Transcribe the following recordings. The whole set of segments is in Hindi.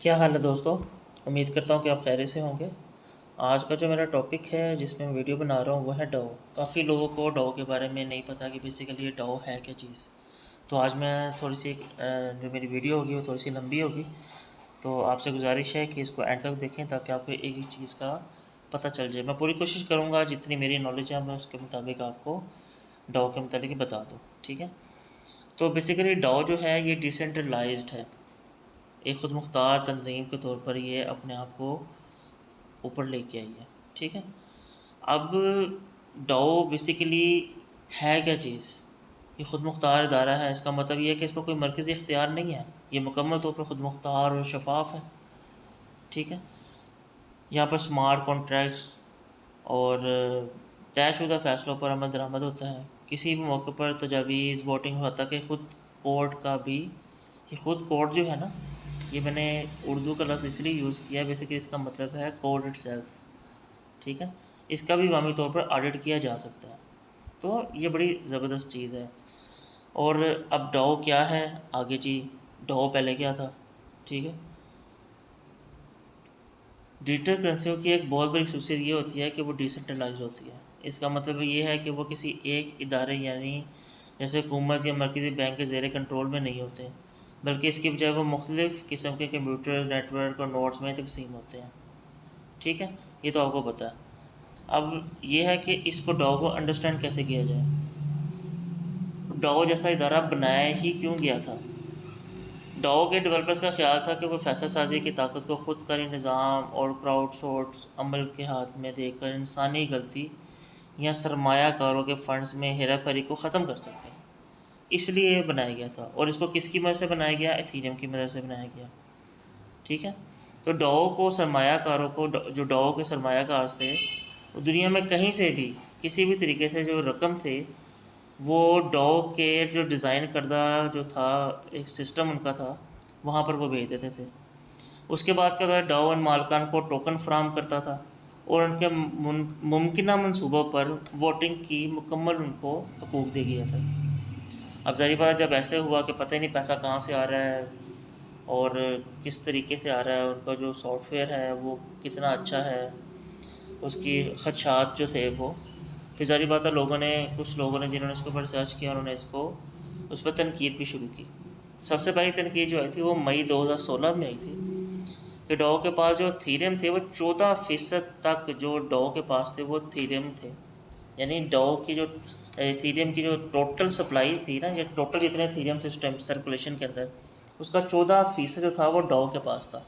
क्या हाल है दोस्तों। उम्मीद करता हूँ कि आप खैरियत से होंगे। आज का जो मेरा टॉपिक है जिसमें मैं वीडियो बना रहा हूँ वो है डाओ। काफ़ी लोगों को डाओ के बारे में नहीं पता कि बेसिकली ये डाओ है क्या चीज़। तो आज मैं थोड़ी सी जो मेरी वीडियो होगी वो थोड़ी सी लंबी होगी। तो आपसे गुजारिश है कि इसको एंड तक देखें ताकि आपको एक एक चीज़ का पता चल जाए। मैं पूरी कोशिश करूँगा जितनी मेरी नॉलेज है मैं उसके मुताबिक आपको डाओ के मुताबिक बता दूँ, ठीक है। तो बेसिकली डाओ जो है ये डिसेंट्रलाइज्ड है। एक ख़ुद मुख्तार तंजीम के तौर पर ये अपने आप को ऊपर लेके आई है, ठीक है। अब डाओ बेसिकली है क्या चीज़। ये ख़ुद मुख्तार इदारा है। इसका मतलब ये है कि इसका कोई मरकज़ी इख्तियार नहीं है। ये मुकम्मल तौर पर ख़ुद मुख्तार और शफाफ है, ठीक है। यहाँ पर स्मार्ट कॉन्ट्रैक्ट्स और तयशुदा फ़ैसलों पर अमल दरामद होता है। किसी भी मौके पर तजावीज़ वोटिंग होता कि ख़ुद कोर्ट का भी ये ख़ुद कोर्ट जो है ना, ये मैंने उर्दू का लफ्ज़ इसलिए यूज़ किया, बेसिकली इसका मतलब है कोर्ट इटसेल्फ, ठीक है। इसका भी अवामी तौर पर ऑडिट किया जा सकता है। तो ये बड़ी ज़बरदस्त चीज़ है। और अब डाओ क्या है आगे जी। डाओ पहले क्या था, ठीक है। डिजिटल करेंसियों की एक बहुत बड़ी खसूसियत ये होती है कि वो डिसेंट्रलाइज होती है। इसका मतलब ये है कि वो किसी एक इदारे यानी जैसे हुकूमत या मरकज़ी बैंक के ज़ेर कंट्रोल में नहीं होते, बल्कि इसकी बजाय वो मुख्तलिफ़ किस्म के कंप्यूटर्स नेटवर्क और नोड्स में तकसीम होते हैं, ठीक है। ये तो आपको पता है। अब ये है कि इसको डाओ को अंडरस्टैंड कैसे किया जाए। डाओ जैसा इदारा बनाया ही क्यों गया था। डाओ के डेवलपर्स का ख्याल था कि वो फैसला साजी की ताकत को खुद कारी निज़ाम और क्राउड सोर्स अमल के हाथ में देकर इंसानी गलती या सरमायाकारों के फंड्स में हेरा फेरी को ख़त्म कर सकते हैं। इसलिए ये बनाया गया था। और इसको किसकी मदद से बनाया गया? एथीरियम की मदद से बनाया गया, ठीक है। तो डाओ को सरमायाकारों को जो डाओ के सरमायाकार थे वो दुनिया में कहीं से भी किसी भी तरीके से जो रकम थे वो डाओ के जो डिज़ाइन करदा जो था एक सिस्टम उनका था वहाँ पर वो भेज देते थे। उसके बाद क्या था, डाओ इन मालकान को टोकन फ्राहम करता था और उनके मुमकिना मंसूबों पर वोटिंग की मुकम्मल उनको हकूक़ दे दिया था। अब ज़ाहिर बात जब ऐसे हुआ कि पता ही नहीं पैसा कहाँ से आ रहा है और किस तरीके से आ रहा है, उनका जो सॉफ्टवेयर है वो कितना अच्छा है, उसकी ख़दशात जो थे वो, फिर ज़ाहिर बात है कुछ लोगों ने जिन्होंने इसके ऊपर रिसर्च किया उन्होंने इसको उस पर तनकीद भी शुरू की। सबसे पहली तनकीद जो आई थी वो मई 2016 में आई थी कि डाओ के पास जो थीरियम थे वो 14% तक जो डाओ के पास थे वो थीरियम थे। यानी डाओ की जो थीरियम की जो टोटल सप्लाई थी ना, ये टोटल जितने थीरियम थे उस टाइम सर्कुलेशन के अंदर, उसका 14% जो था वो डाओ के पास था।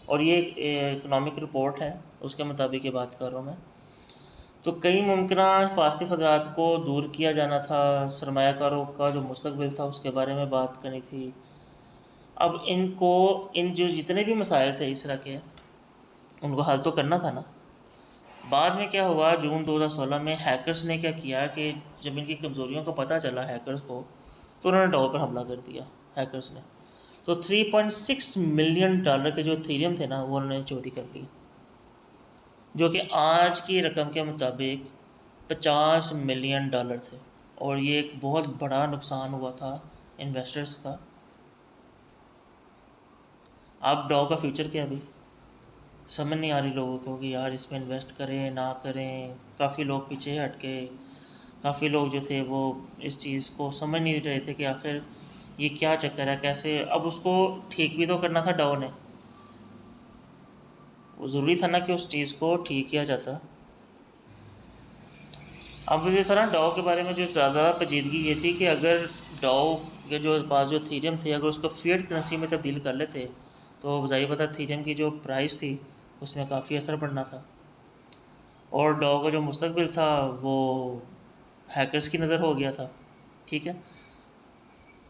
और ये इकनॉमिक रिपोर्ट है उसके मुताबिक ये बात कर रहा हूँ मैं। तो कई मुमकिना फास्ती खतरात को दूर किया जाना था, सरमायाकारों का जो मुस्तकबिल था उसके बारे में बात करनी थी। अब इन जो जितने भी मसाइल थे इस तरह के उनको हल तो करना था ना। बाद में क्या हुआ, जून 2016 में हैकर्स ने क्या किया कि जब इनकी कमज़ोरियों का पता चला हैकर्स को, तो उन्होंने डाओ पर हमला कर दिया हैकर्स ने। तो $3.6 मिलियन के जो थीरियम थे ना वो उन्होंने चोरी कर लिए, जो कि आज की रकम के मुताबिक $50 मिलियन थे। और ये एक बहुत बड़ा नुकसान हुआ था इन्वेस्टर्स का। अब डाओ का फ्यूचर क्या भी समझ नहीं आ रही लोगों को कि यार इसमें इन्वेस्ट करें ना करें। काफ़ी लोग पीछे हट के, काफ़ी लोग जो थे वो इस चीज़ को समझ नहीं रहे थे कि आखिर ये क्या चक्कर है, कैसे। अब उसको ठीक भी तो करना था डाओ ने, वो ज़रूरी था ना कि उस चीज़ को ठीक किया जाता। अब इसी तरह डाओ के बारे में जो ज़्यादा पेचीदगी ये थी कि अगर डाओ के जो पास जो थीरियम थे अगर उसको फिएट करेंसी में तब्दील कर लेते तो ज़ाहिर बात है थीरियम की जो प्राइस थी उसमें काफ़ी असर पड़ना था और डाओ का जो मुस्तकबिल था वो हैकर्स की नज़र हो गया था, ठीक है।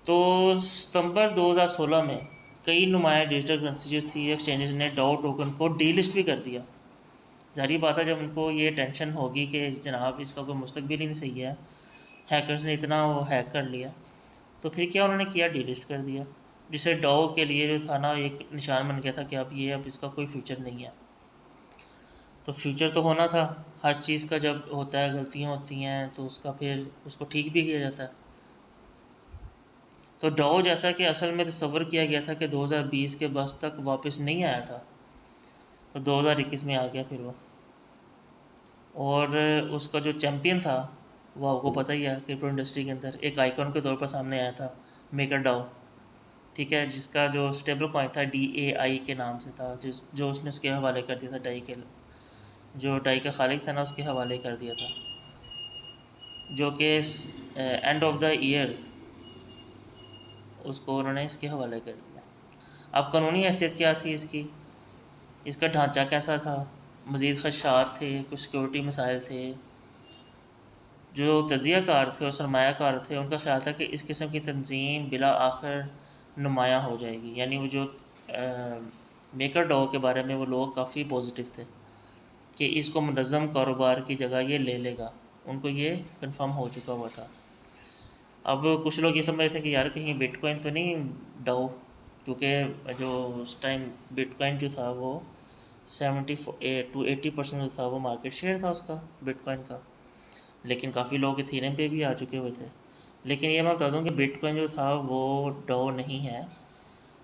तो सितंबर 2016 में कई नुमाया डिजिटल करेंसी जो थी एक्सचेंजेस ने डाओ टोकन को डीलिस्ट भी कर दिया। ज़ाहिर बात है जब उनको ये टेंशन होगी कि जनाब इसका कोई मुस्तकबिल ही नहीं सही है, हैकर्स ने इतना वो हैक कर लिया, तो फिर क्या उन्होंने किया, डीलिस्ट कर दिया। जिससे डाओ के लिए जो था ना एक निशान बन गया था कि अब इसका कोई फ्यूचर नहीं है। तो फ्यूचर तो होना था, हर चीज़ का जब होता है गलतियाँ होती हैं तो उसका फिर उसको ठीक भी किया जाता है। तो डाओ जैसा कि असल में तस्वर किया गया था कि 2020 के बस तक वापस नहीं आया था, तो 2021 में आ गया फिर वो। और उसका जो चैम्पियन था वो आपको पता ही है, क्रिप्टो इंडस्ट्री के अंदर एक आइकॉन के तौर पर सामने आया था, मेकर डाओ, ठीक है, जिसका जो स्टेबल कॉइन था DAI के नाम से था, जो उसने उसके हवाले कर दिया था डाई के, जो डाई का खालिक था ना उसके हवाले कर दिया था, जो कि एंड ऑफ द ईयर उसको उन्होंने इसके हवाले कर दिया। अब कानूनी हैसियत क्या थी इसकी, इसका ढांचा कैसा था, मज़ीद खदशात थे, कुछ सिक्योरिटी मसाइल थे। जो तजियाकार थे और सरमायाकार थे उनका ख्याल था कि इस किस्म की तंजीम बिला आखिर नुमायाँ हो जाएगी, यानी वो जो मेकर डाओ के बारे में वो लोग काफ़ी पॉजिटिव थे कि इसको मुनज़्ज़म कारोबार की जगह ये ले लेगा, उनको ये कंफर्म हो चुका हुआ था। अब कुछ लोग ये समझ रहे थे कि यार कहीं बिटकॉइन तो नहीं डाओ, क्योंकि जो उस टाइम बिटकॉइन जो था वो 70 to 80% जो था वो मार्केट शेयर था उसका, बिटकॉइन का। लेकिन काफ़ी लोग इथेरियम पे भी आ चुके हुए थे। लेकिन ये मैं बता दूं कि बिटकॉइन जो था वो डाओ नहीं है।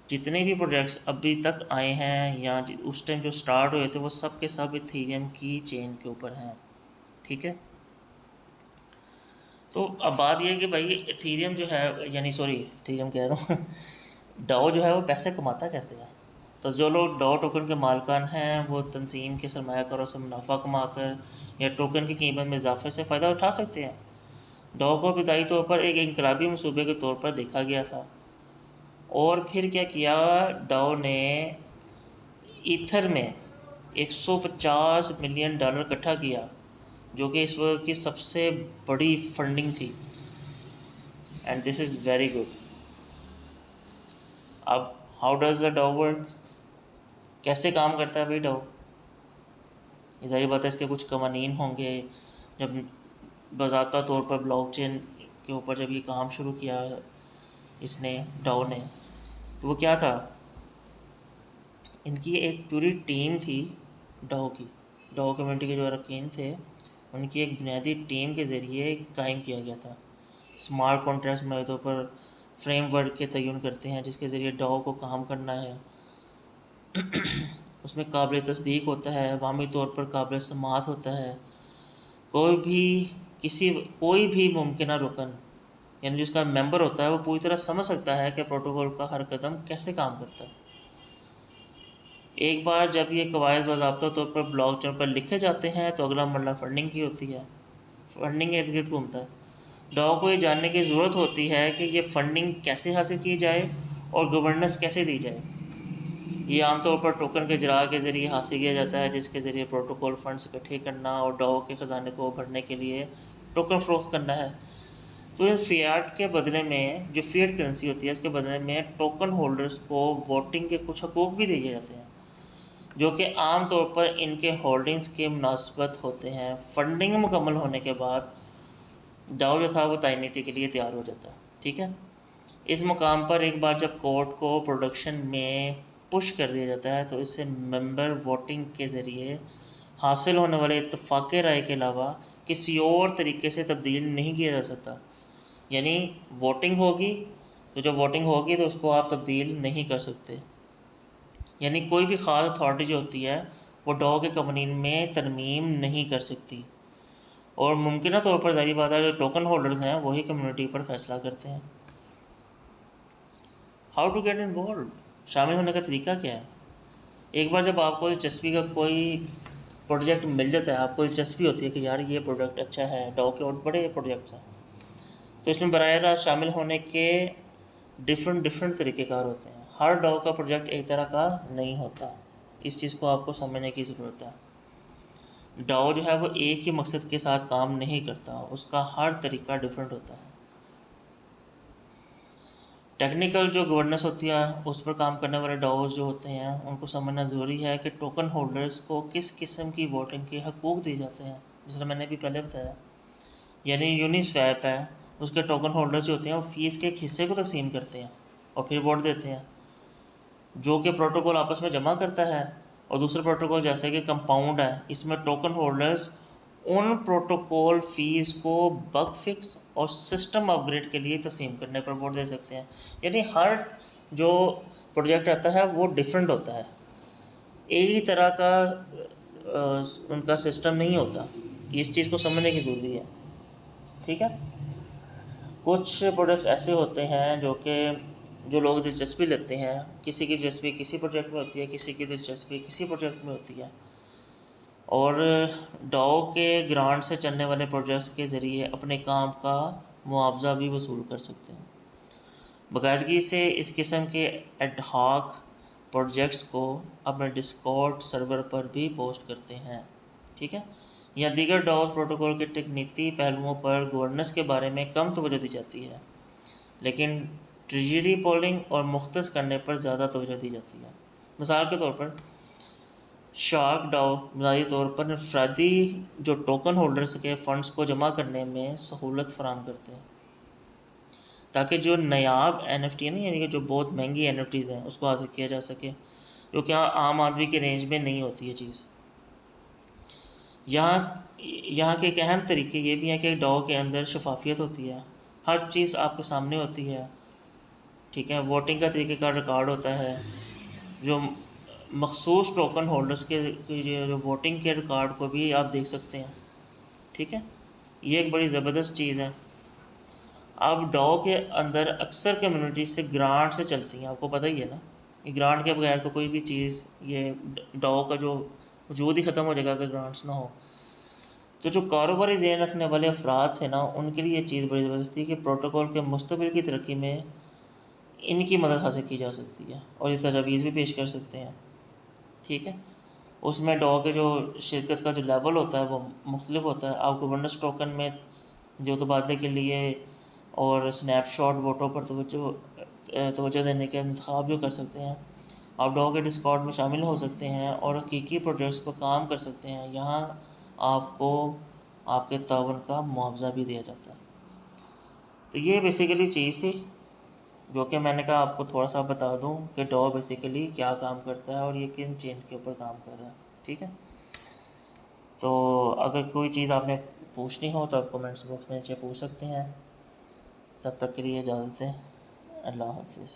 जितने भी प्रोजेक्ट्स अभी तक आए हैं या उस टाइम जो स्टार्ट हुए थे वो सब के सब इथेरियम की चेन के ऊपर हैं, ठीक है। तो अब बात यह है कि भाई इथेरियम जो है, यानी सॉरी इथेरियम कह रहा हूँ डाओ जो है वो पैसे कमाता कैसे है। तो जो लोग डाओ टोकन के मालकान हैं वो तंजीम के सरमायाकारों से मुनाफा कमा कर या टोकन की कीमत में इजाफे से फ़ायदा उठा सकते हैं। डाओ को इब्तदाई तौर पर एक इनकलाबी मनसूबे के तौर पर देखा गया था, और फिर क्या किया, डाओ ने ईथर में 150 मिलियन डॉलर इकट्ठा किया, जो कि इस वक्त की सबसे बड़ी फंडिंग थी, and this is very good. अब how does the DAO work, कैसे काम करता है भाई डाओ। ज़ाहिर बात है इसके कुछ कवानीन होंगे। जब बाज़ाब्ता तौर पर ब्लॉकचेन के ऊपर जब ये काम शुरू किया इसने, डाओ ने, तो वो क्या था, इनकी एक पूरी टीम थी डाओ की, डाओ कम्युनिटी के जो अरकान थे उनकी एक बुनियादी टीम के ज़रिए कायम किया गया था। स्मार्ट कॉन्ट्रैक्ट्स में तौर पर फ्रेमवर्क के तयन करते हैं जिसके ज़रिए डाओ को काम करना है। उसमें काबिल तस्दीक होता है, अवामी तौर पर काबिल समात होता है। कोई भी मुमकिन रुकन, यानी जिसका मेंबर होता है वो पूरी तरह समझ सकता है कि प्रोटोकॉल का हर कदम कैसे काम करता है। एक बार जब ये कवायद बाज़ाब्ता तौर पर ब्लॉकचेन पर लिखे जाते हैं तो अगला मरला फंडिंग की होती है। फंडिंग के इर्द गिर्द घूमता है। डाओ को ये जानने की ज़रूरत होती है कि ये फंडिंग कैसे हासिल की जाए और गवर्नेंस कैसे दी जाए। ये आमतौर पर टोकन के जरा के ज़रिए हासिल किया जाता है, जिसके ज़रिए प्रोटोकॉल फंड्स इकट्ठे करना और डाओ के ख़जाने को भरने के लिए टोकन फ़रोख्त करना है। तो इस फ़ियाट के बदले में, जो फ़ियाट करेंसी होती है, इसके बदले में टोकन होल्डर्स को वोटिंग के कुछ हकूक़ भी दिए जाते हैं, जो कि आम तौर पर इनके होल्डिंग्स के मुनासबत होते हैं। फंडिंग मुकम्मल होने के बाद डाओ जो था वो तैनाती के लिए तैयार हो जाता है, ठीक है। इस मुकाम पर एक बार जब कोर्ट को प्रोडक्शन में पुश कर दिया जाता है तो इसे मेंबर वोटिंग के ज़रिए हासिल होने वाले इत्तफाक़ राय के अलावा किसी और तरीके से तब्दील नहीं किया जा सकता। यानी वोटिंग होगी तो जब वोटिंग होगी तो उसको आप तब्दील नहीं कर सकते। यानी कोई भी ख़ास अथॉरिटी जो होती है वो डाओ के कवानीन में तरमीम नहीं कर सकती, और मुमकिन तौर पर ज़ाहिर बात है जो टोकन होल्डर्स हैं वही कम्युनिटी पर फैसला करते हैं। हाउ टू गेट इन्वॉल्व, शामिल होने का तरीका क्या है। एक बार जब आपको दिलचस्पी का कोई प्रोजेक्ट मिल जाता है, आपको दिलचस्पी होती है कि यार ये प्रोजेक्ट अच्छा है, डाओ के और बड़े प्रोजेक्ट्स हैं, तो इसमें बराह रास्त शामिल होने के डिफरेंट तरीक़ेकार होते हैं। हर डाओ का प्रोजेक्ट एक तरह का नहीं होता, इस चीज़ को आपको समझने की ज़रूरत है। डाओ जो है वो एक ही मकसद के साथ काम नहीं करता, उसका हर तरीका डिफरेंट होता है। टेक्निकल जो गवर्नेंस होती है उस पर काम करने वाले डाओज जो होते हैं उनको समझना ज़रूरी है कि टोकन होल्डर्स को किस किस्म की वोटिंग के हकूक़ दिए जाते हैं। जैसे मैंने भी पहले बताया, यानी यूनिस्वैप है, उसके टोकन होल्डर्स जो होते हैं वो फ़ीस के एक हिस्से को तकसीम करते हैं और फिर वोट देते हैं, जो कि प्रोटोकॉल आपस में जमा करता है। और दूसरा प्रोटोकॉल जैसे कि कंपाउंड है, इसमें टोकन होल्डर्स उन प्रोटोकॉल फ़ीस को बग फिक्स और सिस्टम अपग्रेड के लिए तस्लीम करने पर वोट दे सकते हैं। यानी हर जो प्रोजेक्ट आता है वो डिफरेंट होता है, एक ही तरह का उनका सिस्टम नहीं होता। इस चीज़ को समझने की ज़रूरी है। ठीक है, कुछ प्रोजेक्ट्स ऐसे होते हैं जो लोग दिलचस्पी लेते हैं, किसी की दिलचस्पी किसी प्रोजेक्ट में होती है, किसी की दिलचस्पी किसी प्रोजेक्ट में होती है, और डाओ के ग्रांट से चलने वाले प्रोजेक्ट्स के ज़रिए अपने काम का मुआवजा भी वसूल कर सकते हैं। बाकायदगी से इस किस्म के एडहॉक प्रोजेक्ट्स को अपने डिस्कॉर्ड सर्वर पर भी पोस्ट करते हैं। ठीक है, या दीगर डाओस प्रोटोकॉल के तकनीकी पहलुओं पर गवर्नेंस के बारे में कम तवज्जो दी जाती है, लेकिन ट्रेजरी पोलिंग और मुख्तस करने पर ज़्यादा तवज्जो दी जाती है। मिसाल के तौर पर शार्क डाओ बुनियादी तौर पर अफरादी जो टोकन होल्डर्स के फ़ंड्स को जमा करने में सहूलत फराहम करते हैं, ताकि जो नायाब NFT है ना, यानी कि जो बहुत महंगी NFTs हैं, उसको हासिल किया जा सके, जो कि आम आदमी के रेंज में नहीं होती है चीज़। यहाँ के एक अहम तरीके ये भी हैं कि डाओ के अंदर शफाफियत होती है, हर चीज़ आपके सामने होती है। ठीक है, वोटिंग का तरीके का रिकॉर्ड होता है, जो मखसूस टोकन होल्डर्स के जो वोटिंग के रिकॉर्ड को भी आप देख सकते हैं। ठीक है, ये एक बड़ी ज़बरदस्त चीज़ है। अब डाओ के अंदर अक्सर कम्युनिटी से ग्रांट से चलती हैं, आपको पता ही है ना, कि ग्रांट के बगैर तो कोई भी चीज़, ये डाओ का जो वजूद ही ख़त्म हो जाएगा अगर ग्रांट्स ना हो। तो जो कारोबारी ज़हन रखने वाले अफराद थे ना, उनके लिए ये चीज़ बड़ी ज़बरदस्त थी कि प्रोटोकॉल के मुस्तकबिल की तरक्की में इनकी मदद हासिल की जा सकती है और ये तजावीज़ भी पेश कर सकते हैं। ठीक है, उसमें डाओ के जो शिरकत का जो लेवल होता है वो मुख्तलिफ होता है। आप गवर्नेंस टोकन में जो तबादले के लिए और स्नैपशॉट वोटों पर तवज्जो देने के इंतखाब जो कर सकते हैं। आप डाओ के डिस्कॉर्ड में शामिल हो सकते हैं और हकीकी प्रोजेक्ट्स पर काम कर सकते हैं। यहाँ आपको आपके ताउन का मुआवजा भी दिया जाता है। तो ये बेसिकली चीज़ थी जो कि मैंने कहा आपको थोड़ा सा बता दूं कि डाओ बेसिकली क्या काम करता है और ये किन चेन के ऊपर काम कर रहा है। ठीक है, तो अगर कोई चीज़ आपने पूछनी हो तो आप कमेंट्स बॉक्स में नीचे पूछ सकते हैं। तब तक के लिए इजाज़त दें। अल्लाह हाफिज़।